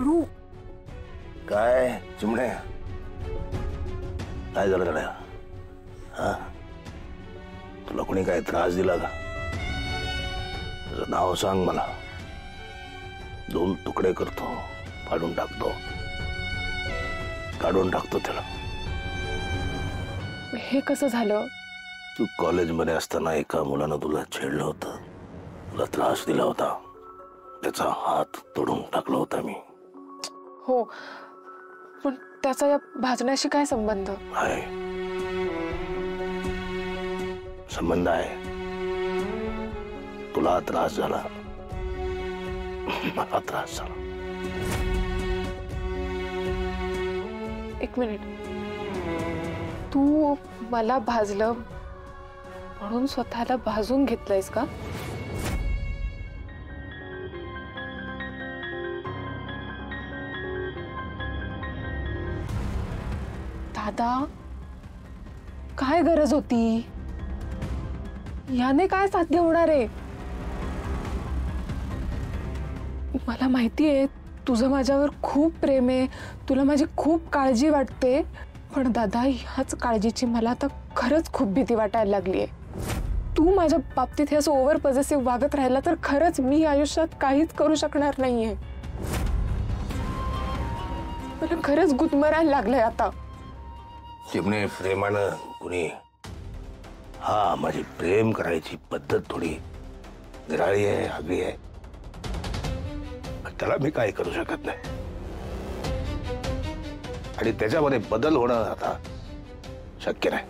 अरू काय चिमणे काय झालं गड्या? हा तुला कोणी काय त्रास दिला का? तुझं नाव सांग मला, 2 तुकडे करतो, फाडून टाकतो, काढून टाकतो त्याला. हे कसं झालं? तू कॉलेजमध्ये असताना एका मुलानं तुला छेडलं होतं, तुला त्रास दिला होता, त्याचा हात तोडून टाकला होता मी. हो, पण त्याचा या भाजण्याशी काय संबंध? आहे, संबंध आहे. तुला त्रास झाला, मला त्रास झाला. एक मिनिट, तू मला भाजलं म्हणून स्वतःला भाजून घेतलंयस का? दादा, काय गरज होती? याने काय साध्य होणार आहे? मला माहितीये तुझं माझ्यावर खूप प्रेम आहे, तुला माझी खूप काळजी वाटते, पण दादा ह्याच काळजीची मला आता खरंच खूप भीती वाटायला लागलीये. तू माझ्या बाबतीत हे असं ओव्हर पॉझिटिव्ह वागत राहिला तर खरंच मी आयुष्यात काहीच करू शकणार नाहीये. मला खरंच गुदमरायला लागलंय आता. चिमणे, प्रेमानं कुणी हा माझी प्रेम करायची पद्धत थोडी निराळी आहे, आगळी आहे, त्याला मी काही करू शकत नाही. आणि त्याच्यामध्ये बदल होणं आता शक्य नाही.